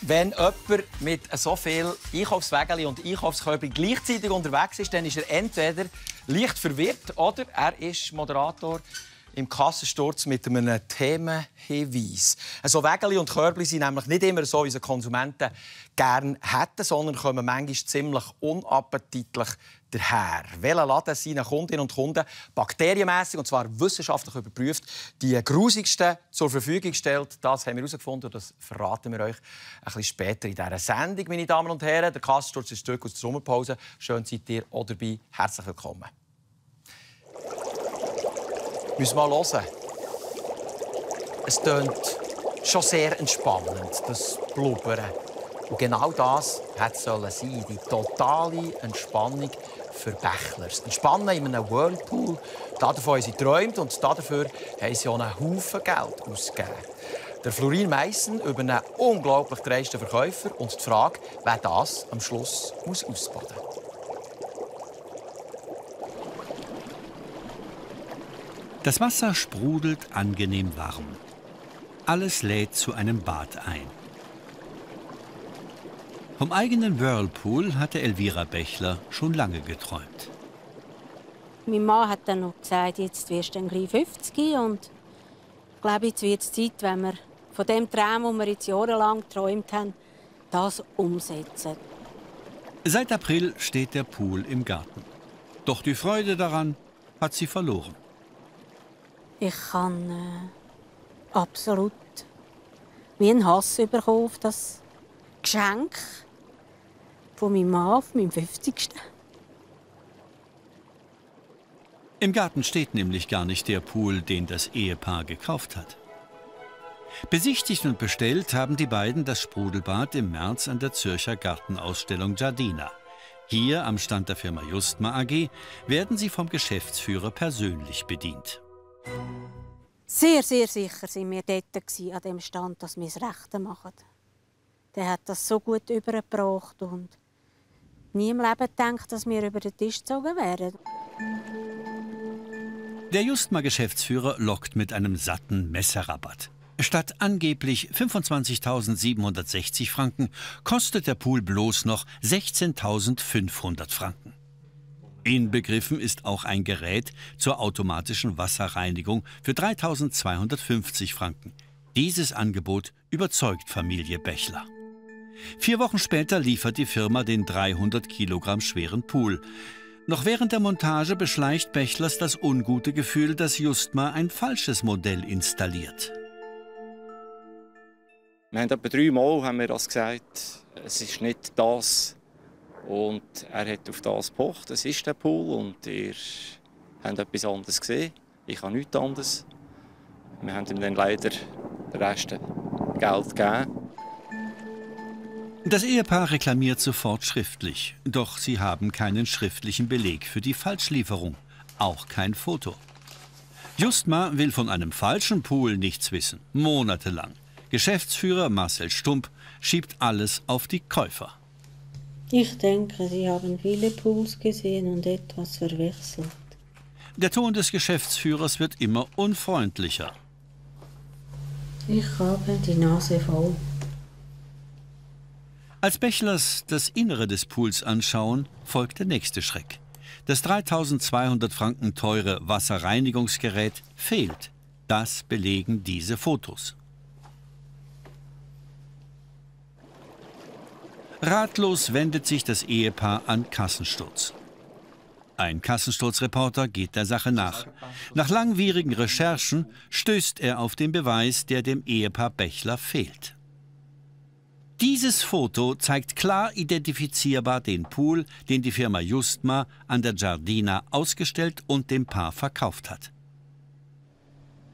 Wenn jemand mit so viel Einkaufswägelchen und Einkaufskörper gleichzeitig unterwegs ist, dann ist er entweder leicht verwirrt oder er ist Moderator im Kassensturz mit einem Themenhinweis. So Wägelchen und Körbchen sind nämlich nicht immer so, wie sie Konsumenten gerne hätten, sondern kommen manchmal ziemlich unappetitlich daher. Welcher Laden seinen Kundinnen und Kunden bakterienmässig, und zwar wissenschaftlich überprüft, die grusigsten zur Verfügung stellt, das haben wir herausgefunden und das verraten wir euch ein bisschen später in dieser Sendung. Meine Damen und Herren, der Kassensturz ist zurück aus der Sommerpause. Schön seid ihr auch dabei. Herzlich willkommen. Müssen wir mal hören. Es tönt schon sehr entspannend, das Blubbern. Und genau das hätte es sein, die totale Entspannung für Bächlers. Entspannen in einem Whirlpool, davon haben sie geträumt und dafür haben sie auch einen Haufen Geld ausgegeben. Der Florin Meissen über einen unglaublich dreisten Verkäufer und die Frage, wer das am Schluss ausbaden muss. Das Wasser sprudelt angenehm warm. Alles lädt zu einem Bad ein. Vom eigenen Whirlpool hatte Elvira Bächler schon lange geträumt. Mein Mann hat dann noch gesagt, jetzt wirst du dann gleich 50 und ich glaube, jetzt wird es Zeit, wenn wir von dem Traum, den wir jetzt jahrelang geträumt haben, das umsetzen. Seit April steht der Pool im Garten. Doch die Freude daran hat sie verloren. Ich kann absolut wie einen Hass bekommen auf das Geschenk von meinem Mann auf meinem 50. Im Garten steht nämlich gar nicht der Pool, den das Ehepaar gekauft hat. Besichtigt und bestellt haben die beiden das Sprudelbad im März an der Zürcher Gartenausstellung Giardina. Hier am Stand der Firma Justma AG werden sie vom Geschäftsführer persönlich bedient. Sehr, sehr sicher waren wir dort an dem Stand, dass wir das Rechte machen. Der hat das so gut übergebracht und nie im Leben gedacht, dass wir über den Tisch gezogen wären. Der Justma-Geschäftsführer lockt mit einem satten Messerabatt. Statt angeblich 25.760 Franken kostet der Pool bloß noch 16.500 Franken. Inbegriffen ist auch ein Gerät zur automatischen Wasserreinigung für 3.250 Franken. Dieses Angebot überzeugt Familie Bächler. 4 Wochen später liefert die Firma den 300 Kilogramm schweren Pool. Noch während der Montage beschleicht Bächlers das ungute Gefühl, dass Justma ein falsches Modell installiert. Wir haben etwa 3 Mal haben wir das gesagt, es ist nicht das. Und er hat auf das gepocht, das ist der Pool und ihr habt etwas anderes gesehen. Ich habe nichts anderes. Wir haben ihm dann leider den Rest Geld gegeben. Das Ehepaar reklamiert sofort schriftlich, doch sie haben keinen schriftlichen Beleg für die Falschlieferung, auch kein Foto. Justma will von einem falschen Pool nichts wissen, monatelang. Geschäftsführer Marcel Stump schiebt alles auf die Käufer. Ich denke, Sie haben viele Pools gesehen und etwas verwechselt. Der Ton des Geschäftsführers wird immer unfreundlicher. Ich habe die Nase voll. Als Bächlers das Innere des Pools anschauen, folgt der nächste Schreck. Das 3.200 Franken teure Wasserreinigungsgerät fehlt. Das belegen diese Fotos. Ratlos wendet sich das Ehepaar an Kassensturz. Ein Kassensturzreporter geht der Sache nach. Nach langwierigen Recherchen stößt er auf den Beweis, der dem Ehepaar Bächler fehlt. Dieses Foto zeigt klar identifizierbar den Pool, den die Firma Justma an der Giardina ausgestellt und dem Paar verkauft hat.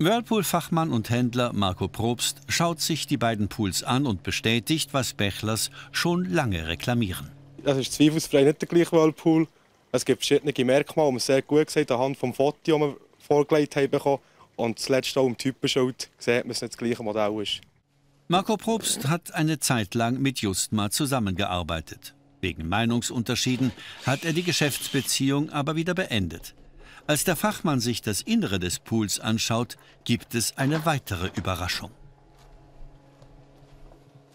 Whirlpool-Fachmann und Händler Marco Probst schaut sich die beiden Pools an und bestätigt, was Bächlers schon lange reklamieren. Das ist zweifelsfrei nicht der gleiche Whirlpool. Es gibt verschiedene Merkmale, die man sehr gut sieht, anhand des Fotos, das wir vorgelegt haben. Und zuletzt auch im Typenschild sieht man, dass es nicht das gleiche Modell ist. Marco Probst hat eine Zeit lang mit Justma zusammengearbeitet. Wegen Meinungsunterschieden hat er die Geschäftsbeziehung aber wieder beendet. Als der Fachmann sich das Innere des Pools anschaut, gibt es eine weitere Überraschung.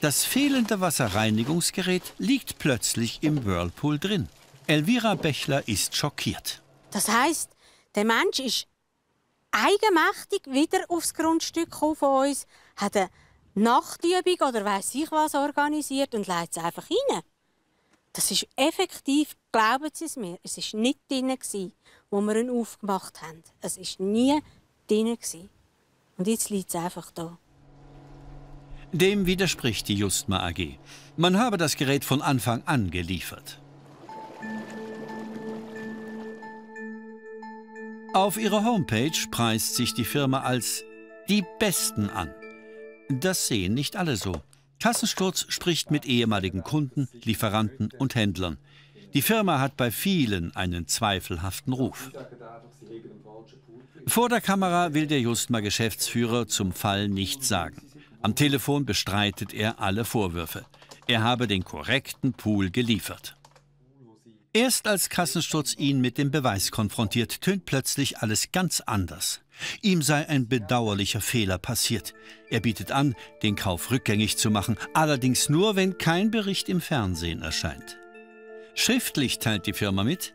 Das fehlende Wasserreinigungsgerät liegt plötzlich im Whirlpool drin. Elvira Bechler ist schockiert. Das heisst, der Mensch ist eigenmächtig wieder aufs Grundstück von uns, hat eine Nachtübung oder weiss ich was organisiert und legt es einfach rein. Das ist effektiv, glauben Sie es mir, es war nicht drin, wo wir ihn aufgemacht haben. Es war nie drin. Und jetzt liegt es einfach da. Dem widerspricht die Justma AG. Man habe das Gerät von Anfang an geliefert. Auf ihrer Homepage preist sich die Firma als die Besten an. Das sehen nicht alle so. Kassensturz spricht mit ehemaligen Kunden, Lieferanten und Händlern. Die Firma hat bei vielen einen zweifelhaften Ruf. Vor der Kamera will der Justma-Geschäftsführer zum Fall nichts sagen. Am Telefon bestreitet er alle Vorwürfe. Er habe den korrekten Pool geliefert. Erst als Kassensturz ihn mit dem Beweis konfrontiert, tönt plötzlich alles ganz anders. Ihm sei ein bedauerlicher Fehler passiert. Er bietet an, den Kauf rückgängig zu machen, allerdings nur, wenn kein Bericht im Fernsehen erscheint. Schriftlich teilt die Firma mit: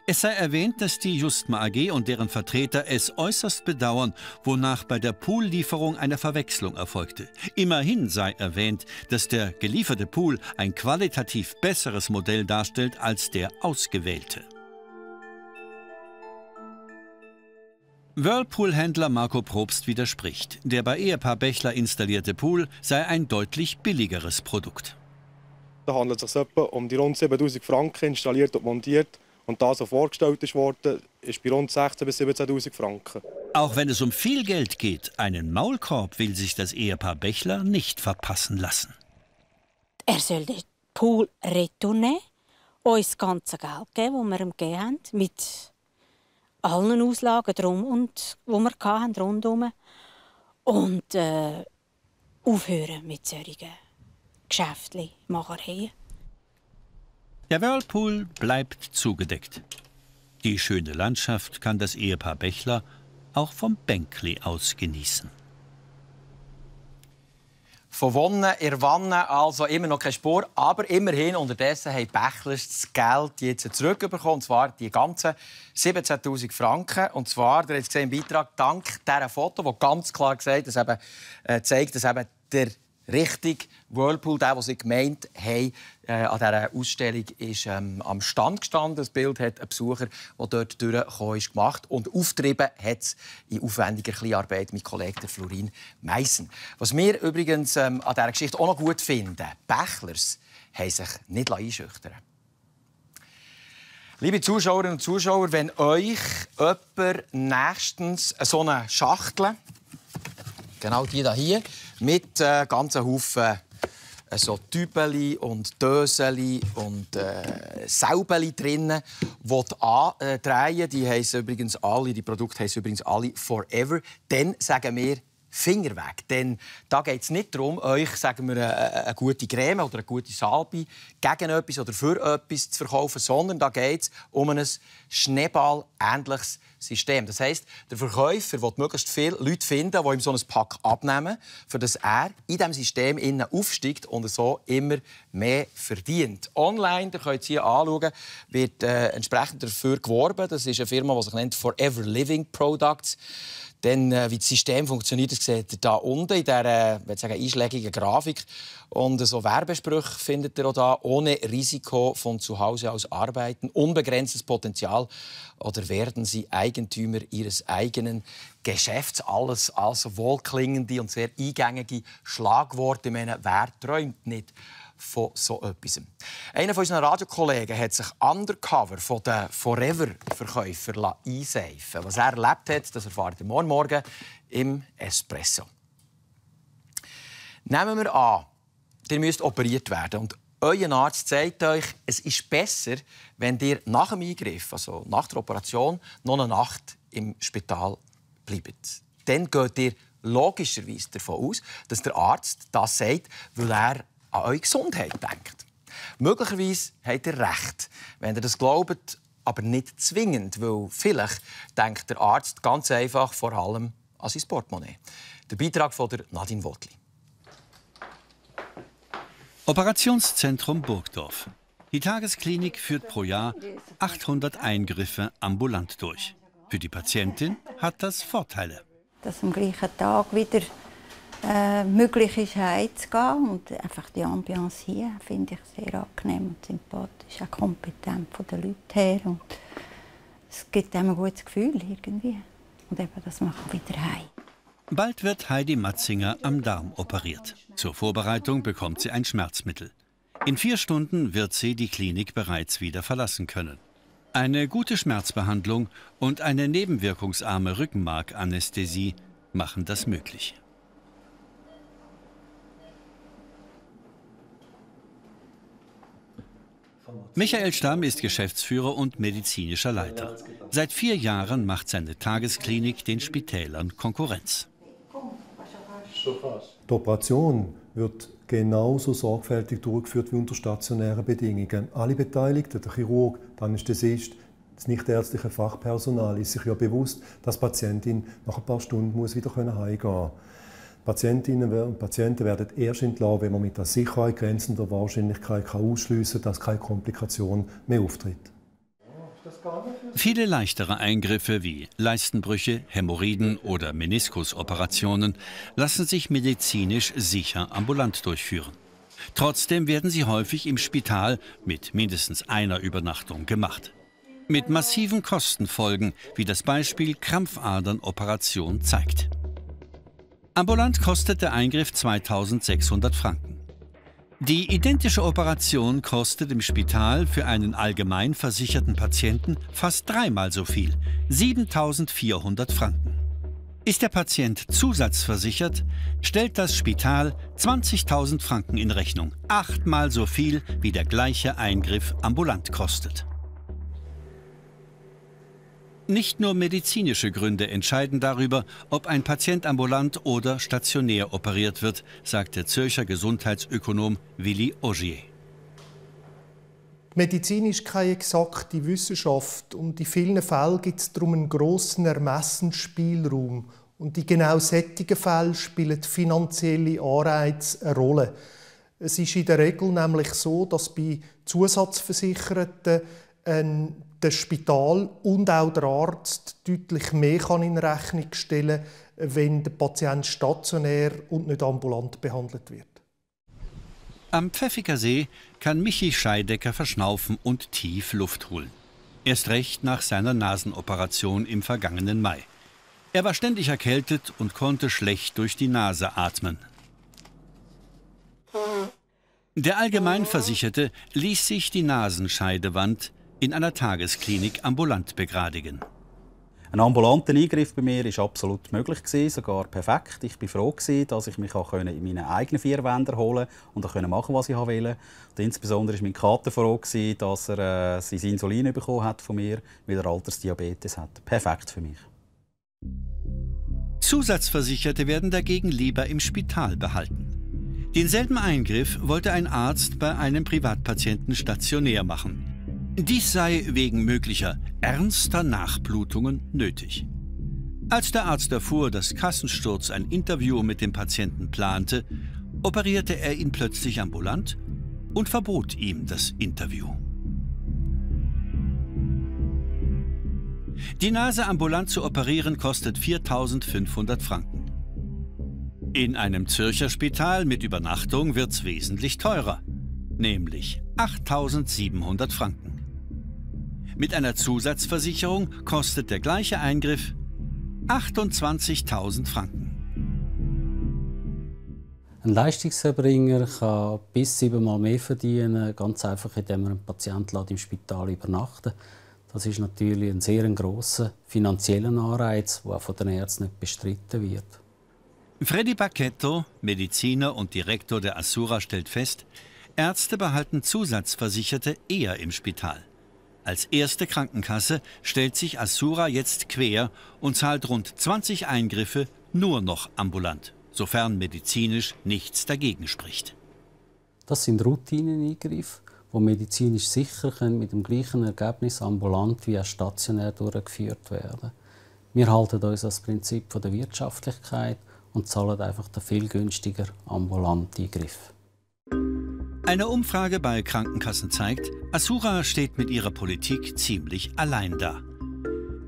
Es sei erwähnt, dass die Justma AG und deren Vertreter es äußerst bedauern, wonach bei der Poollieferung eine Verwechslung erfolgte. Immerhin sei erwähnt, dass der gelieferte Pool ein qualitativ besseres Modell darstellt als der ausgewählte. Whirlpool-Händler Marco Probst widerspricht. Der bei Ehepaar Bechler installierte Pool sei ein deutlich billigeres Produkt. Da handelt es sich etwa um die rund 7'000 Franken installiert und montiert. Und das, was vorgestellt wurde, ist bei rund 16'000 bis 17'000 Franken. Auch wenn es um viel Geld geht, einen Maulkorb will sich das Ehepaar Bechler nicht verpassen lassen. Er soll den Pool retournieren, uns das ganze Geld geben, das wir ihm gegeben haben, mit allen Auslagen drum und wo wir hatten, rundherum. Und aufhören mit solchen Geschäftchen, Machereien. Der Whirlpool bleibt zugedeckt. Die schöne Landschaft kann das Ehepaar Bechler auch vom Bänkli aus genießen. Von Wonnen in Wanne also immer noch keine Spur, aber immerhin unterdessen haben Bechlers das Geld jetzt zurückbekommen, und zwar die ganzen 17'000 Franken. Und zwar, ihr habt gesehen im Beitrag, dank dieser Foto, das ganz klar gesagt, zeigt, dass eben der richtige Whirlpool, der sie gemeint haben, an dieser Ausstellung ist am Stand gestanden. Das Bild hat ein Besucher, der dort durchgekommen ist, gemacht. Und aufgetrieben hat es in aufwendiger Kleinarbeit mit Kollege Florin Meissen. Was wir übrigens an dieser Geschichte auch noch gut finden: Bechlers haben sich nicht einschüchtern lassen. Liebe Zuschauerinnen und Zuschauer, wenn euch jemand nächstens so eine Schachtel, genau die hier, mit ganzen Haufen so Tübeli und Döseli und Saubeli drinnen, die andrehen. Die heissen übrigens alle, die Produkte heissen übrigens alle Forever. Dann sagen wir Finger weg. Denn da geht es nicht darum, euch, sagen wir, eine gute Creme oder eine gute Salbe gegen etwas oder für etwas zu verkaufen, sondern da geht es um ein Schneeball-ähnliches System. Das heisst, der Verkäufer will möglichst viele Leute finden, die ihm so ein Pack abnehmen, für das er in diesem System innen aufsteigt und so immer mehr verdient. Online, ihr könnt es hier anschauen, wird entsprechend dafür geworben. Das ist eine Firma, die sich nennt Forever Living Products. Dann, wie das System funktioniert, das seht ihr hier unten in dieser einschlägigen Grafik. Und so Werbesprüche findet ihr auch da. Ohne Risiko von zu Hause aus arbeiten, unbegrenztes Potenzial. Oder werden Sie Eigentümer Ihres eigenen Geschäfts? Alles also wohlklingende und sehr eingängige Schlagworte. Ich meine, wer träumt nicht von so etwas? Einer von unseren Radiokollegen hat sich undercover von den Forever-Verkäufern einseifen. Was er erlebt hat, das erfahrt ihr morgen im Espresso. Nehmen wir an, ihr müsst operiert werden und euer Arzt sagt euch, es ist besser, wenn ihr nach dem Eingriff, also nach der Operation, noch eine Nacht im Spital bleibt. Dann geht ihr logischerweise davon aus, dass der Arzt das sagt, weil er an eure Gesundheit denkt. Möglicherweise habt ihr recht, wenn ihr das glaubt, aber nicht zwingend, weil vielleicht denkt der Arzt ganz einfach vor allem an sein Portemonnaie. Der Beitrag von Nadine Wotli. Operationszentrum Burgdorf. Die Tagesklinik führt pro Jahr 800 Eingriffe ambulant durch. Für die Patientin hat das Vorteile. Dass am gleichen Tag wieder möglich ist, heimzugehen. Und einfach die Ambiance hier finde ich sehr angenehm und sympathisch, auch kompetent von den Leuten her. Und es gibt einem ein gutes Gefühl irgendwie. Und eben, das macht wieder heim. Bald wird Heidi Matzinger am Darm operiert. Zur Vorbereitung bekommt sie ein Schmerzmittel. In 4 Stunden wird sie die Klinik bereits wieder verlassen können. Eine gute Schmerzbehandlung und eine nebenwirkungsarme Rückenmarkanästhesie machen das möglich. Michael Stamm ist Geschäftsführer und medizinischer Leiter. Seit 4 Jahren macht seine Tagesklinik den Spitälern Konkurrenz. Die Operation wird genauso sorgfältig durchgeführt wie unter stationären Bedingungen. Alle Beteiligten, der Chirurg, der Anästhesist, das nichtärztliche Fachpersonal ist sich ja bewusst, dass die Patientin nach ein paar Stunden wieder heimgehen muss. Patientinnen und Patienten werden erst entlassen, wenn man mit der Sicherheit grenzender Wahrscheinlichkeit ausschliessen kann, dass keine Komplikation mehr auftritt. Viele leichtere Eingriffe wie Leistenbrüche, Hämorrhoiden oder Meniskusoperationen lassen sich medizinisch sicher ambulant durchführen. Trotzdem werden sie häufig im Spital mit mindestens einer Übernachtung gemacht. Mit massiven Kostenfolgen, wie das Beispiel Krampfadernoperation zeigt. Ambulant kostet der Eingriff 2.600 Franken. Die identische Operation kostet im Spital für einen allgemein versicherten Patienten fast 3-mal so viel, 7.400 Franken. Ist der Patient zusatzversichert, stellt das Spital 20.000 Franken in Rechnung, 8-mal so viel, wie der gleiche Eingriff ambulant kostet. Nicht nur medizinische Gründe entscheiden darüber, ob ein Patient ambulant oder stationär operiert wird, sagt der Zürcher Gesundheitsökonom Willi Ogier. Medizin ist keine exakte Wissenschaft und in vielen Fällen gibt es darum einen grossen Ermessensspielraum. Und in genau solchen Fällen spielen finanzielle Anreize eine Rolle. Es ist in der Regel nämlich so, dass bei Zusatzversicherten das Spital und auch der Arzt deutlich mehr in Rechnung stellen kann, wenn der Patient stationär und nicht ambulant behandelt wird. Am Pfäffiker See kann Michi Scheidecker verschnaufen und tief Luft holen. Erst recht nach seiner Nasenoperation im vergangenen Mai. Er war ständig erkältet und konnte schlecht durch die Nase atmen. Der Allgemeinversicherte ließ sich die Nasenscheidewand in einer Tagesklinik ambulant begradigen. Ein ambulanter Eingriff bei mir war absolut möglich, sogar perfekt. Ich war froh, dass ich mich in meine eigenen 4 Wände holen konnte und machen, was ich wollte. Und insbesondere war mein Kater froh, dass er sein Insulin bekommen hat von mir, weil er Altersdiabetes hat. Perfekt für mich. Zusatzversicherte werden dagegen lieber im Spital behalten. Denselben Eingriff wollte ein Arzt bei einem Privatpatienten stationär machen. Dies sei wegen möglicher ernster Nachblutungen nötig. Als der Arzt erfuhr, dass Kassensturz ein Interview mit dem Patienten plante, operierte er ihn plötzlich ambulant und verbot ihm das Interview. Die Nase ambulant zu operieren kostet 4.500 Franken. In einem Zürcher Spital mit Übernachtung wird's wesentlich teurer, nämlich 8.700 Franken. Mit einer Zusatzversicherung kostet der gleiche Eingriff 28.000 Franken. Ein Leistungserbringer kann bis 7-mal mehr verdienen, ganz einfach, indem er einen Patienten im Spital übernachten lässt. Das ist natürlich ein sehr grosser finanzieller Anreiz, der auch von den Ärzten nicht bestritten wird. Freddy Bacchetto, Mediziner und Direktor der Assura, stellt fest, Ärzte behalten Zusatzversicherte eher im Spital. Als erste Krankenkasse stellt sich Assura jetzt quer und zahlt rund 20 Eingriffe nur noch ambulant, sofern medizinisch nichts dagegen spricht. Das sind Routineeingriffe, die medizinisch sicher mit dem gleichen Ergebnis ambulant wie auch stationär durchgeführt werden. Wir halten uns an das Prinzip der Wirtschaftlichkeit und zahlen einfach den viel günstiger ambulanten Eingriff. Eine Umfrage bei Krankenkassen zeigt, Assura steht mit ihrer Politik ziemlich allein da.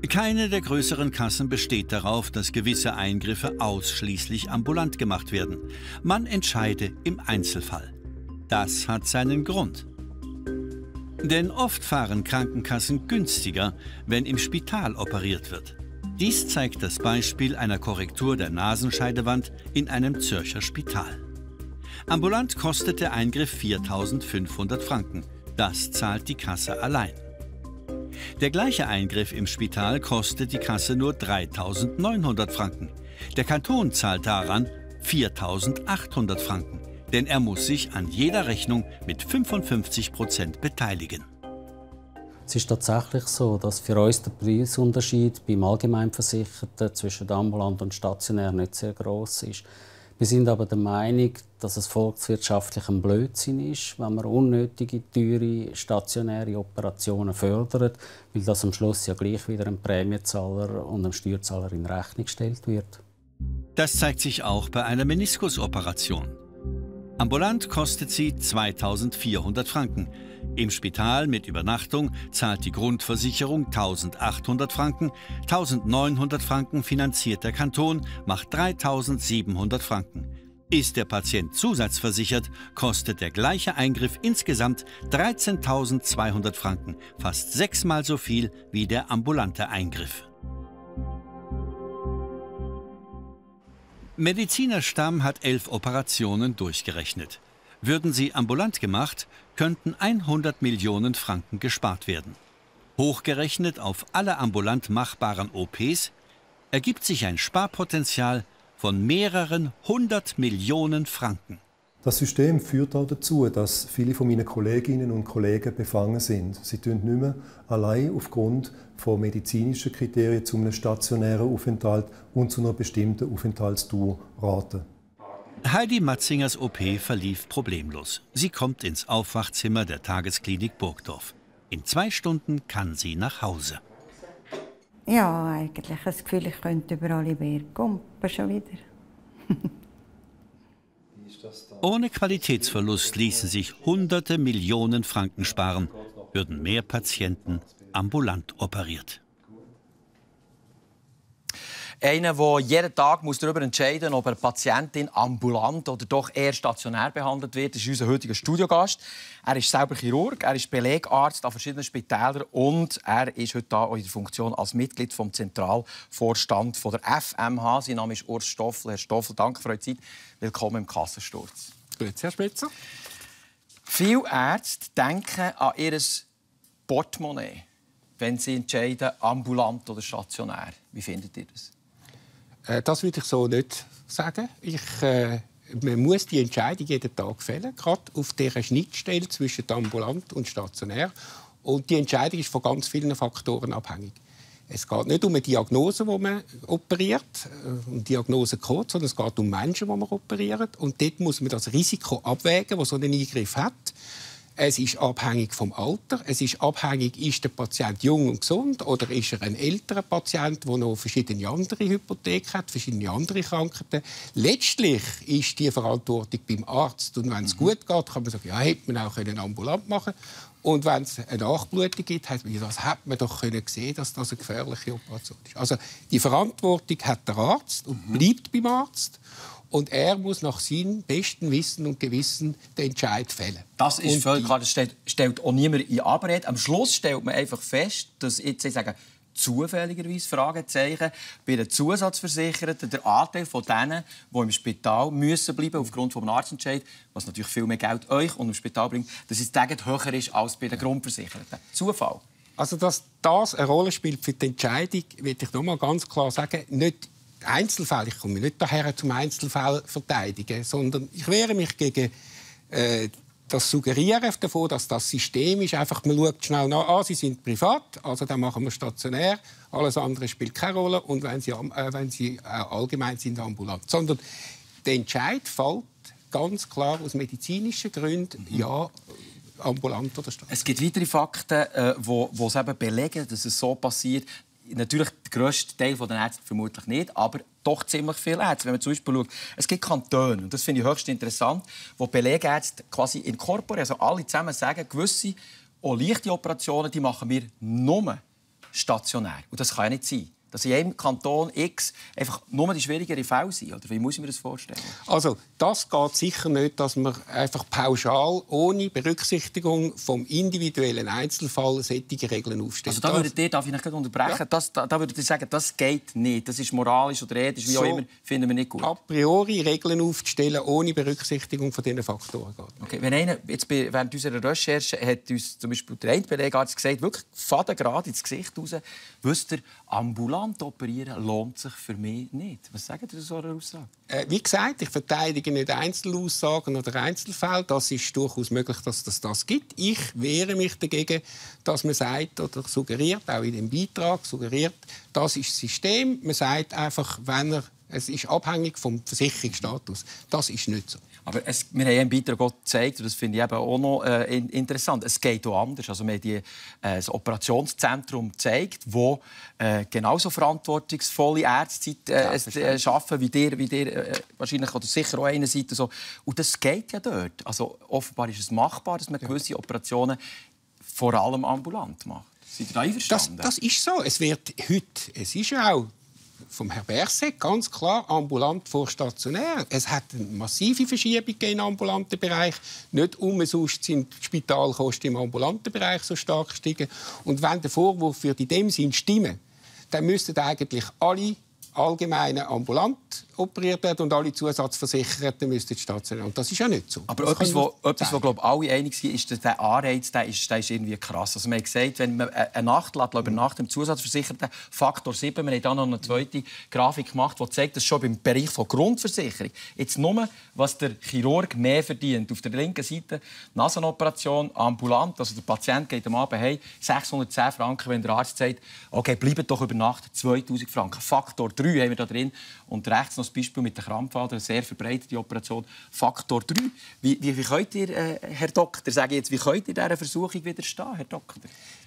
Keine der größeren Kassen besteht darauf, dass gewisse Eingriffe ausschließlich ambulant gemacht werden. Man entscheide im Einzelfall. Das hat seinen Grund. Denn oft fahren Krankenkassen günstiger, wenn im Spital operiert wird. Dies zeigt das Beispiel einer Korrektur der Nasenscheidewand in einem Zürcher Spital. Ambulant kostet der Eingriff 4.500 Franken. Das zahlt die Kasse allein. Der gleiche Eingriff im Spital kostet die Kasse nur 3.900 Franken. Der Kanton zahlt daran 4.800 Franken, denn er muss sich an jeder Rechnung mit 55% beteiligen. Es ist tatsächlich so, dass für uns der Preisunterschied beim Allgemeinversicherten zwischen ambulant und stationär nicht sehr groß ist. Wir sind aber der Meinung, dass es volkswirtschaftlich ein Blödsinn ist, wenn man unnötige, teure, stationäre Operationen fördert, weil das am Schluss ja gleich wieder einem Prämienzahler und einem Steuerzahler in Rechnung gestellt wird. Das zeigt sich auch bei einer Meniskusoperation. Ambulant kostet sie 2.400 Franken. Im Spital mit Übernachtung zahlt die Grundversicherung 1.800 Franken, 1.900 Franken finanziert der Kanton, macht 3.700 Franken. Ist der Patient zusatzversichert, kostet der gleiche Eingriff insgesamt 13.200 Franken, fast 6-mal so viel wie der ambulante Eingriff. Medizinerstamm hat 11 Operationen durchgerechnet. Würden sie ambulant gemacht, könnten 100 Millionen Franken gespart werden. Hochgerechnet auf alle ambulant machbaren OPs ergibt sich ein Sparpotenzial von mehreren 100 Millionen Franken. Das System führt auch dazu, dass viele von meinen Kolleginnen und Kollegen befangen sind. Sie tun nicht mehr allein aufgrund von medizinischen Kriterien zu einem stationären Aufenthalt und zu einer bestimmten Aufenthaltsdauer raten. Heidi Matzingers OP verlief problemlos. Sie kommt ins Aufwachzimmer der Tagesklinik Burgdorf. In 2 Stunden kann sie nach Hause. Ja, eigentlich das Gefühl, ich könnte über alle Berge kumpen, schon wieder. Ohne Qualitätsverlust ließen sich Hunderte Millionen Franken sparen, würden mehr Patienten ambulant operiert. Einer, der jeden Tag darüber entscheiden muss, ob eine Patientin ambulant oder doch eher stationär behandelt wird, ist unser heutiger Studiogast. Er ist selber Chirurg, er ist Belegarzt an verschiedenen Spitälern und er ist heute hier in der Funktion als Mitglied vom Zentralvorstand der FMH. Sein Name ist Urs Stoffel. Herr Stoffel, danke für eure Zeit. Willkommen im Kassensturz. Grüezi, Herr Spitzer. Viele Ärzte denken an ihr Portemonnaie, wenn sie entscheiden, ambulant oder stationär. Wie findet ihr das? Das würde ich so nicht sagen. Man muss die Entscheidung jeden Tag fällen, gerade auf dieser Schnittstelle zwischen ambulant und stationär. Und die Entscheidung ist von ganz vielen Faktoren abhängig. Es geht nicht um eine Diagnose, die man operiert, um Diagnosecode, sondern es geht um Menschen, die man operiert. Und dort muss man das Risiko abwägen, das so ein Eingriff hat. Es ist abhängig vom Alter. Es ist abhängig, ist der Patient jung und gesund oder ist er ein älterer Patient, der noch verschiedene andere Hypotheken hat, verschiedene andere Krankheiten. Letztlich ist die Verantwortung beim Arzt. Und wenn es gut geht, kann man sagen, ja, hätte man auch ambulant machen können. Und wenn es eine Nachblutung gibt, hat man doch sehen, dass das eine gefährliche Operation ist. Also die Verantwortung hat der Arzt und bleibt beim Arzt. Und er muss nach seinem besten Wissen und Gewissen den Entscheid fällen. Das ist völlig klar. Das stellt auch niemand in Abrede. Am Schluss stellt man einfach fest, dass jetzt, ich sage, zufälligerweise Fragezeichen bei den Zusatzversicherten der Anteil von denen, die im Spital müssen bleiben aufgrund des Arztentscheids, was natürlich viel mehr Geld euch und im Spital bringt, dass es höher ist als bei den Grundversicherten. Zufall. Also, dass das eine Rolle spielt für die Entscheidung, will ich noch mal ganz klar sagen, nicht Einzelfall. Ich komme nicht daher zum Einzelfall verteidigen, sondern ich wehre mich gegen das Suggerieren davon, dass das System ist. Einfach, man schaut schnell nach, sie sind privat, also dann machen wir stationär. Alles andere spielt keine Rolle. Und wenn sie allgemein sind, ambulant. Sondern der Entscheid fällt ganz klar aus medizinischen Gründen, ja, ambulant oder stationär. Es gibt weitere Fakten, die es eben belegen, dass es so passiert. natürlich der grösste Teil der Ärzte vermutlich nicht, aber doch ziemlich viele Ärzte. Wenn man zum Beispiel schaut, es gibt Kantone, und das finde ich höchst interessant, wo Belegärzte quasi inkorporieren, also alle zusammen sagen, gewisse, auch leichte Operationen, die machen wir nur stationär. Und das kann ja nicht sein. Dass in jedem Kanton X einfach nur die schwierigeren Fälle sind. Oder wie muss ich mir das vorstellen? Also, das geht sicher nicht, dass man einfach pauschal, ohne Berücksichtigung vom individuellen Einzelfall solche Regeln aufstellt. Also da würdet ihr, darf ich nicht unterbrechen, ja. Da würdet ihr sagen, das geht nicht. Das ist moralisch oder ethisch, wie auch immer, finden wir nicht gut. A priori Regeln aufzustellen, ohne Berücksichtigung von diesen Faktoren geht. Okay. Wenn einer, jetzt während unserer Recherche hat uns zum Beispiel der Belegarzt gesagt, wirklich fadengerade ins Gesicht raus, wisst ihr, ambulant operieren lohnt sich für mich nicht. Was sagen Sie zu so einer Aussage? Wie gesagt, ich verteidige nicht Einzelaussagen oder Einzelfälle. Das ist durchaus möglich, dass das gibt. Ich wehre mich dagegen, dass man sagt oder suggeriert, auch in dem Beitrag suggeriert, das ist das System. Man sagt einfach, es ist abhängig vom Versicherungsstatus. Das ist nicht so. Aber wir haben einen Beitrag auch gezeigt, und das finde ich eben auch noch interessant. Es geht auch anders. Also wir haben das Operationszentrum gezeigt, wo genauso verantwortungsvolle Ärzte arbeiten, wie ihr wahrscheinlich oder sicher auch einer seid. So. Und das geht ja dort. Also offenbar ist es machbar, dass man gewisse Operationen vor allem ambulant macht. Seid ihr da einverstanden? Das ist so. Es ist ja auch vom Herrn Berset ganz klar ambulant vor stationär. Es hat eine massive Verschiebung im ambulanten Bereich. Nicht umsonst sind die Spitalkosten im ambulanten Bereich so stark gestiegen. Und wenn der Vorwurf in dem Sinn stimmen, dann müssten eigentlich alle allgemeine ambulant operiert werden und alle Zusatzversicherten müssten stationär. Und das ist ja nicht so. Aber etwas, wo glaube alle einig sind, ist, dass der Anreiz der ist irgendwie krass. Also man hat gesagt, wenn man eine Nacht über Nacht im Zusatzversicherten Faktor 7, wir haben dann noch eine zweite Grafik gemacht, die zeigt, dass schon beim Bereich von Grundversicherung jetzt nur, was der Chirurg mehr verdient. Auf der linken Seite Nasenoperation, ambulant, also der Patient geht am Abend hey, 610 Franken, wenn der Arzt sagt, okay, bleibt doch über Nacht 2000 Franken. Faktor 3 haben wir da drin. Und rechts noch das Beispiel mit der Krampfader, eine sehr verbreitete Operation. Faktor 3. Wie könnt ihr, Herr Doktor, sage ich jetzt, wie könnt ihr dieser Versuchung widerstehen, Herr Doktor?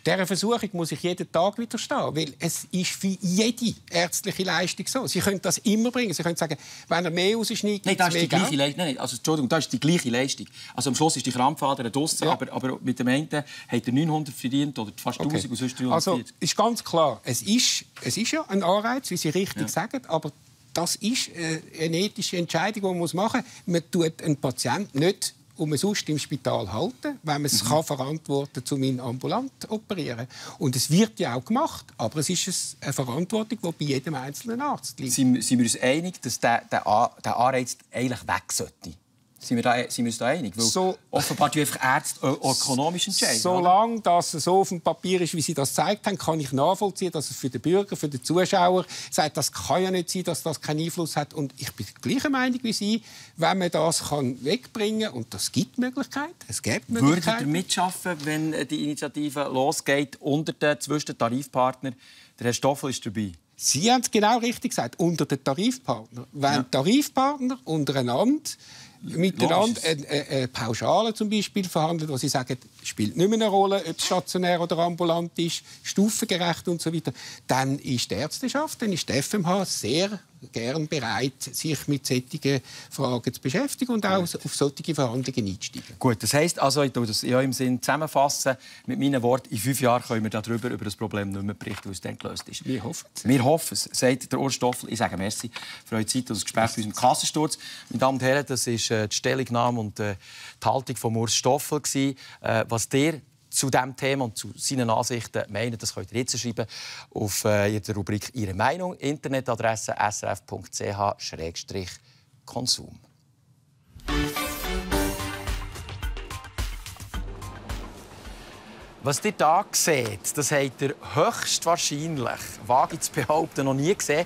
Dieser Versuchung muss ich jeden Tag widerstehen, weil es ist für jede ärztliche Leistung so. Sie können das immer bringen. Sie können sagen, wenn er mehr rausschneidet, nein, das ist die gleiche Leistung. Nein, also, Entschuldigung, das ist die gleiche Leistung. Also am Schluss ist die Krampfader draussen, ja. aber mit dem einen hat er 900 verdient oder fast 1000 und sonst 340. Also ist ganz klar, es ist ja ein Anreiz, wie Sie richtig sagen, aber das ist eine ethische Entscheidung, die man machen muss. Man tut einen Patienten nicht umsonst im Spital halten, wenn man es verantworten kann, ihn ambulant zu operieren. Und es wird ja auch gemacht, aber es ist eine Verantwortung, die bei jedem einzelnen Arzt liegt. Sind wir uns einig, dass der Anreiz eigentlich weg sollte? Sind wir uns da einig? Weil so, offenbar tun einfach Ärzte ökonomisch entscheiden. Solange das so auf dem Papier ist, wie Sie das gezeigt haben, kann ich nachvollziehen, dass es für den Bürger, für den Zuschauer sagt, das kann ja nicht sein, dass das keinen Einfluss hat. Und ich bin gleicher Meinung wie Sie, wenn man das wegbringen kann, und das gibt Möglichkeiten, es gibt Möglichkeiten. Würdet ihr mitschaffen, wenn die Initiative losgeht unter den zwischen den Tarifpartnern? Der Herr Stoffel ist dabei. Sie haben es genau richtig gesagt, unter den Tarifpartnern. Wenn Tarifpartner untereinander miteinander eine Pauschale zum Beispiel verhandelt, wo sie sagen, es spielt nicht mehr eine Rolle, ob es stationär oder ambulant ist, stufengerecht und so weiter, dann ist die Ärzteschaft, dann ist die FMH sehr gern bereit, sich mit solchen Fragen zu beschäftigen und auch auf solche Verhandlungen einzusteigen. Gut, das heisst also, ich tue das in eurem Sinn zusammenfassen, mit meinen Worten, in 5 Jahren können wir darüber über das Problem nicht mehr berichten, weil es dann gelöst ist. Wir hoffen es. Wir hoffen es, sagt der Urs Stoffel. Ich sage merci für eure Zeit und das Gespräch bei unserem Kassensturz. Meine Damen und Herren, das war die Stellungnahme und die Haltung von Urs Stoffel. Was ihr zu diesem Thema und zu seinen Ansichten meinen, das könnt ihr jetzt schreiben auf der Rubrik «Ihre Meinung», Internetadresse srf.ch/konsum. Was ihr hier seht, das habt ihr höchstwahrscheinlich, wage ich zu behaupten, noch nie gesehen.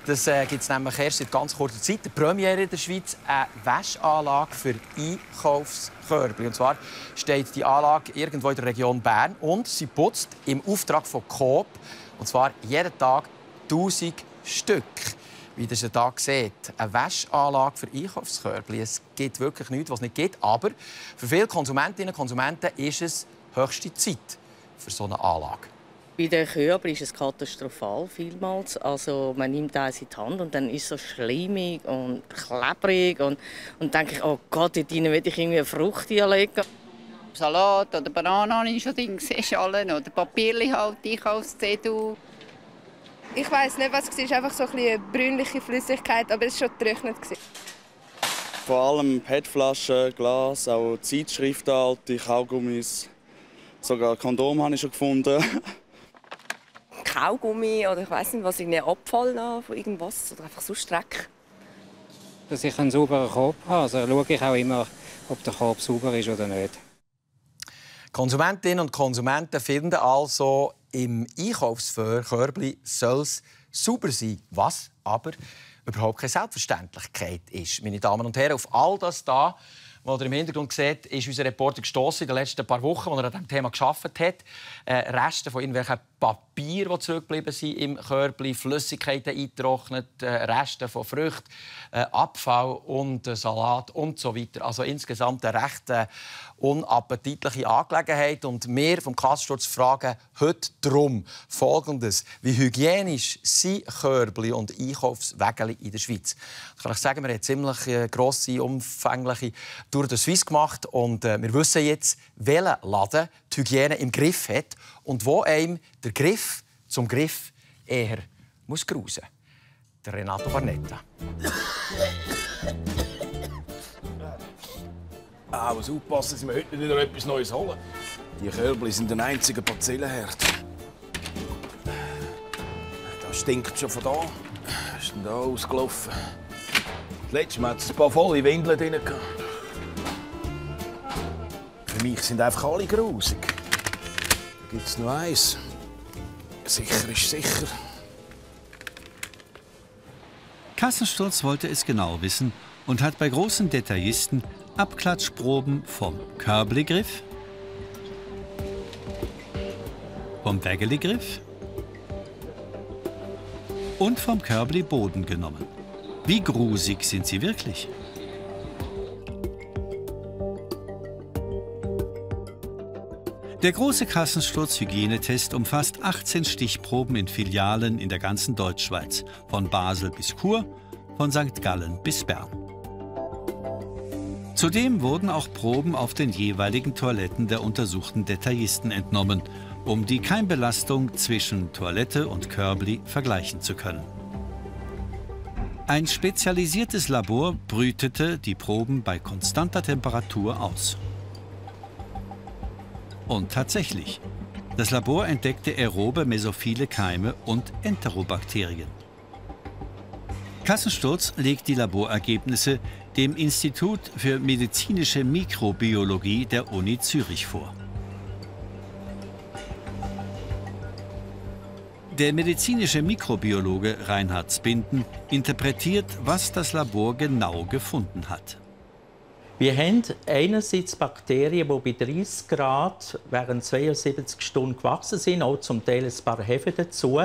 Das gibt es nämlich erst seit ganz kurzer Zeit. Die Premiere in der Schweiz, eine Wäscheanlage für Einkaufskörbe. Und zwar steht die Anlage irgendwo in der Region Bern und sie putzt im Auftrag von Coop. Und zwar jeden Tag 1000 Stück. Wie ihr es hier seht, eine Wäscheanlage für Einkaufskörbe. Es gibt wirklich nichts, was es nicht gibt. Aber für viele Konsumentinnen und Konsumenten ist es höchste Zeit für so eine Anlage. Bei den Körbli ist es katastrophal vielmals. Also man nimmt eins in die Hand und dann ist es so schleimig und klebrig und denke ich, oh Gott, dort rein will ich irgendwie eine Frucht hinlegen. Salat oder Bananen habe ich schon drin gesehen, Schalen oder Papierli halt, Einkaufszettel. Ich weiss nicht, was es war. Es war einfach so eine brünliche Flüssigkeit, aber es war schon getrocknet. Vor allem PET-Flaschen, Glas, auch Zeitschriften, alte Kaugummis. Sogar Kondom habe ich schon gefunden. Kaugummi oder ich weiss nicht, was, Abfall von irgendwas oder einfach so Dreck. Dass ich einen sauberen Korb habe. Also schaue ich auch immer, ob der Korb sauber ist oder nicht. Konsumentinnen und Konsumenten finden also, im Einkaufskörbli soll es sauber sein. Was aber überhaupt keine Selbstverständlichkeit ist. Meine Damen und Herren, auf all das da, was ihr im Hintergrund seht, ist unser Reporter gestossen in den letzten paar Wochen, als er an diesem Thema gearbeitet hat. Reste von irgendwelchen Papier, die zurückgeblieben sind im Körbli, Flüssigkeiten eingetrocknet, Reste von Früchten, Abfall und Salat und so weiter. Also insgesamt eine recht unappetitliche Angelegenheit. Und wir vom Kassensturz fragen heute darum Folgendes: Wie hygienisch sind Körbli und Einkaufswägeli in der Schweiz? Ich kann euch sagen, wir haben ziemlich grosse, umfängliche Tour de Suisse gemacht und wir wissen jetzt, welcher Laden die Hygiene im Griff hat und wo einem der Griff zum Griff eher muss grusen. Der Renato Barnetta. muss aufpassen, dass wir heute nicht wieder etwas Neues holen. Die Körbli sind ein einziger Bazillenherd. Das stinkt schon von da. Was ist denn da ausgelaufen? Das letzte Mal hat es ein paar volle Windeln drin. Für mich sind einfach alle grusig. Da gibt es nur eins. Sicher ist sicher. Kassensturz wollte es genau wissen und hat bei großen Detaillisten Abklatschproben vom Körbli-Griff, vom Wägeli-Griff und vom Körbli-Boden genommen. Wie grusig sind sie wirklich? Der große Kassensturz-Hygienetest umfasst 18 Stichproben in Filialen in der ganzen Deutschschweiz, von Basel bis Chur, von St. Gallen bis Bern. Zudem wurden auch Proben auf den jeweiligen Toiletten der untersuchten Detaillisten entnommen, um die Keimbelastung zwischen Toilette und Körbli vergleichen zu können. Ein spezialisiertes Labor brütete die Proben bei konstanter Temperatur aus. Und tatsächlich, das Labor entdeckte aerobe mesophile Keime und Enterobakterien. Kassensturz legt die Laborergebnisse dem Institut für medizinische Mikrobiologie der Uni Zürich vor. Der medizinische Mikrobiologe Reinhard Spinden interpretiert, was das Labor genau gefunden hat. Wir haben einerseits Bakterien, die bei 30 Grad während 72 Stunden gewachsen sind, auch zum Teil ein paar Hefe dazu.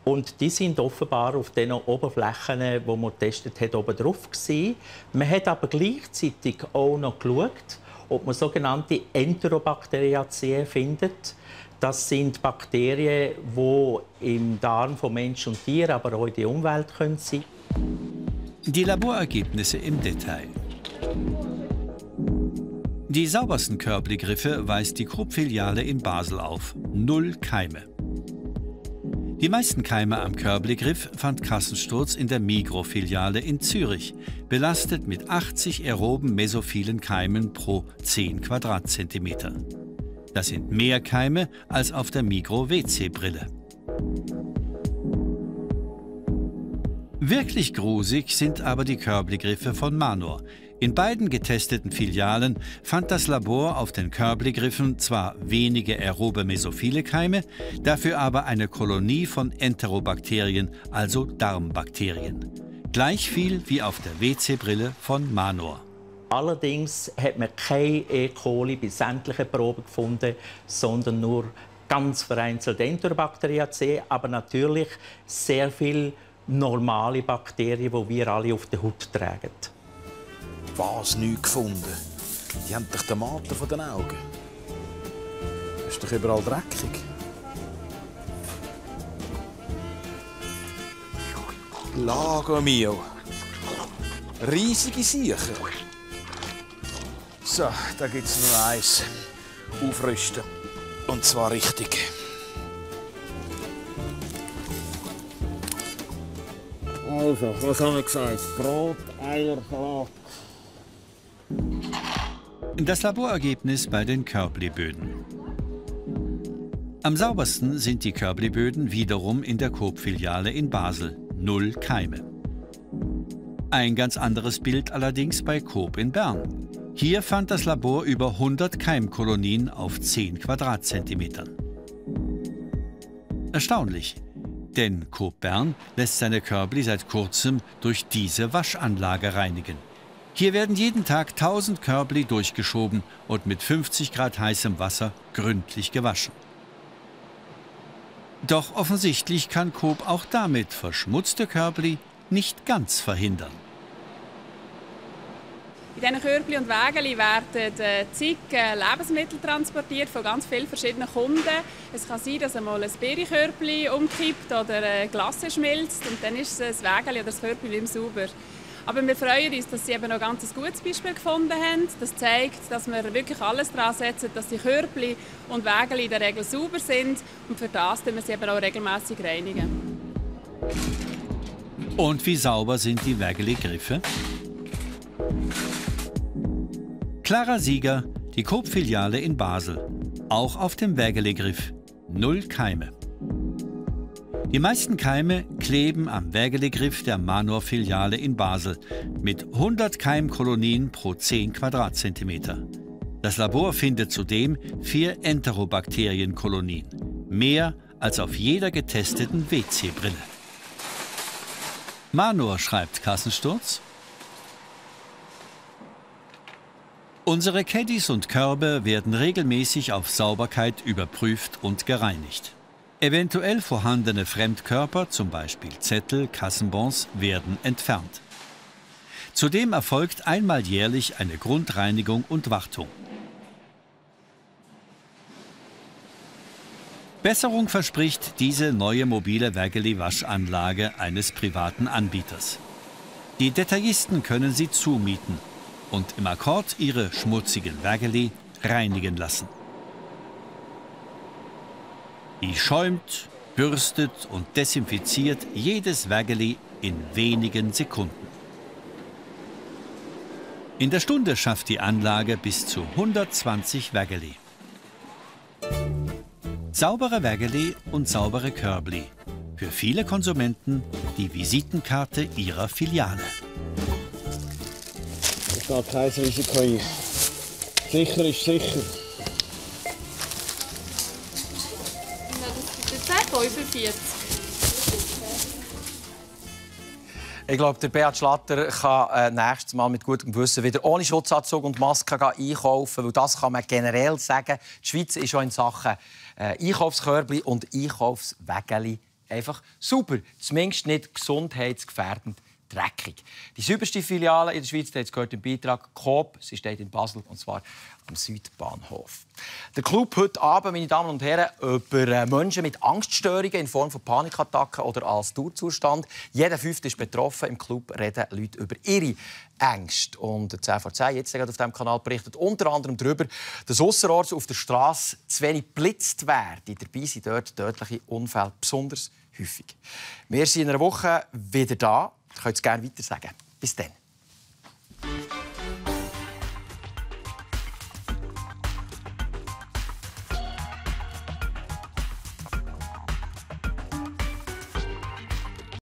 Und die sind offenbar auf den Oberflächen, die man getestet hat, oben drauf gewesen. Man hat aber gleichzeitig auch noch geschaut, ob man sogenannte Enterobakteriaceen findet. Das sind Bakterien, die im Darm von Mensch und Tier, aber auch in der Umwelt sein können. Die Laborergebnisse im Detail. Die saubersten Körbli-Griffe weist die Krupp-Filiale in Basel auf. 0 Keime. Die meisten Keime am Körbli-Griff fand Kassensturz in der Migros-Filiale in Zürich, belastet mit 80 aeroben mesophilen Keimen pro 10 Quadratzentimeter. Das sind mehr Keime als auf der Migros-WC-Brille. Wirklich grusig sind aber die Körbli-Griffe von Manor. In beiden getesteten Filialen fand das Labor auf den Körbli-Griffen zwar wenige aerobe mesophile Keime, dafür aber eine Kolonie von Enterobakterien, also Darmbakterien. Gleich viel wie auf der WC-Brille von Manor. Allerdings hat man keine E. coli bei sämtlichen Proben gefunden, sondern nur ganz vereinzelte Enterobakteriaceen, aber natürlich sehr viele normale Bakterien, die wir alle auf der Haut tragen. Was? Nichts gefunden? Die haben doch Tomaten von den Augen. Das ist doch überall dreckig. Lago mio. Riesige Siechen. So, da gibt es noch eins. Aufrüsten. Und zwar richtig. Also, was haben wir gesagt? Brot, Eier, Salat. Das Laborergebnis bei den Körbli-Böden. Am saubersten sind die Körbli-Böden wiederum in der Coop-Filiale in Basel. 0 Keime. Ein ganz anderes Bild allerdings bei Coop in Bern. Hier fand das Labor über 100 Keimkolonien auf 10 Quadratzentimetern. Erstaunlich, denn Coop Bern lässt seine Körbli seit kurzem durch diese Waschanlage reinigen. Hier werden jeden Tag 1000 Körbli durchgeschoben und mit 50 Grad heißem Wasser gründlich gewaschen. Doch offensichtlich kann Coop auch damit verschmutzte Körbli nicht ganz verhindern. In diesen Körbli und Wägeli werden zig Lebensmittel transportiert von ganz vielen verschiedenen Kunden. Es kann sein, dass einmal ein Beerenkörbli umkippt oder eine Glasse schmilzt und dann ist das Wägeli oder das Körbli nicht mehr sauber. Aber wir freuen uns, dass Sie eben noch ein ganz gutes Beispiel gefunden haben. Das zeigt, dass wir wirklich alles daran setzen, dass die Körbli und Wägeli in der Regel sauber sind. Und für das reinigen wir sie eben auch regelmässig reinigen. Und wie sauber sind die Wägeli-Griffe? Klarer Sieger, die Coop-Filiale in Basel. Auch auf dem Wägeli-Griff 0 Keime. Die meisten Keime kleben am Wägeli-Griff der Manor-Filiale in Basel mit 100 Keimkolonien pro 10 Quadratzentimeter. Das Labor findet zudem 4 Enterobakterienkolonien, mehr als auf jeder getesteten WC-Brille. Manor schreibt Kassensturz: Unsere Caddies und Körbe werden regelmäßig auf Sauberkeit überprüft und gereinigt. Eventuell vorhandene Fremdkörper, zum Beispiel Zettel, Kassenbons, werden entfernt. Zudem erfolgt einmal jährlich eine Grundreinigung und Wartung. Besserung verspricht diese neue mobile Wägeli-Waschanlage eines privaten Anbieters. Die Detaillisten können sie zumieten und im Akkord ihre schmutzigen Wägeli reinigen lassen. Die schäumt, bürstet und desinfiziert jedes Wägeli in wenigen Sekunden. In der Stunde schafft die Anlage bis zu 120 Wägeli. Saubere Wägeli und saubere Körbli. Für viele Konsumenten die Visitenkarte ihrer Filiale. Es geht kein Risiko ein. Sicher ist sicher. Ich glaube, der Beat Schlatter kann nächstes Mal mit gutem Gewissen wieder ohne Schutzanzug und Maske einkaufen, weil das kann man generell sagen. Die Schweiz ist schon in Sachen Einkaufskörbli und Einkaufswägeli einfach super, zumindest nicht gesundheitsgefährdend dreckig. Die sauberste Filiale in der Schweiz, das gehört im Beitrag Coop. Sie steht in Basel, und zwar am Südbahnhof. Der Club heute Abend, meine Damen und Herren, über Menschen mit Angststörungen in Form von Panikattacken oder als Dauerzustand. Jeder Fünfte ist betroffen. Im Club reden Leute über ihre Ängste. Und 10 vor 10, jetzt auf diesem Kanal, berichtet unter anderem darüber, dass ausserorts auf der Straße zu wenig geblitzt werde. Dabei sind dort tödliche Unfälle besonders häufig. Wir sind in einer Woche wieder da. Ihr könnt es gerne weiter sagen. Bis dann.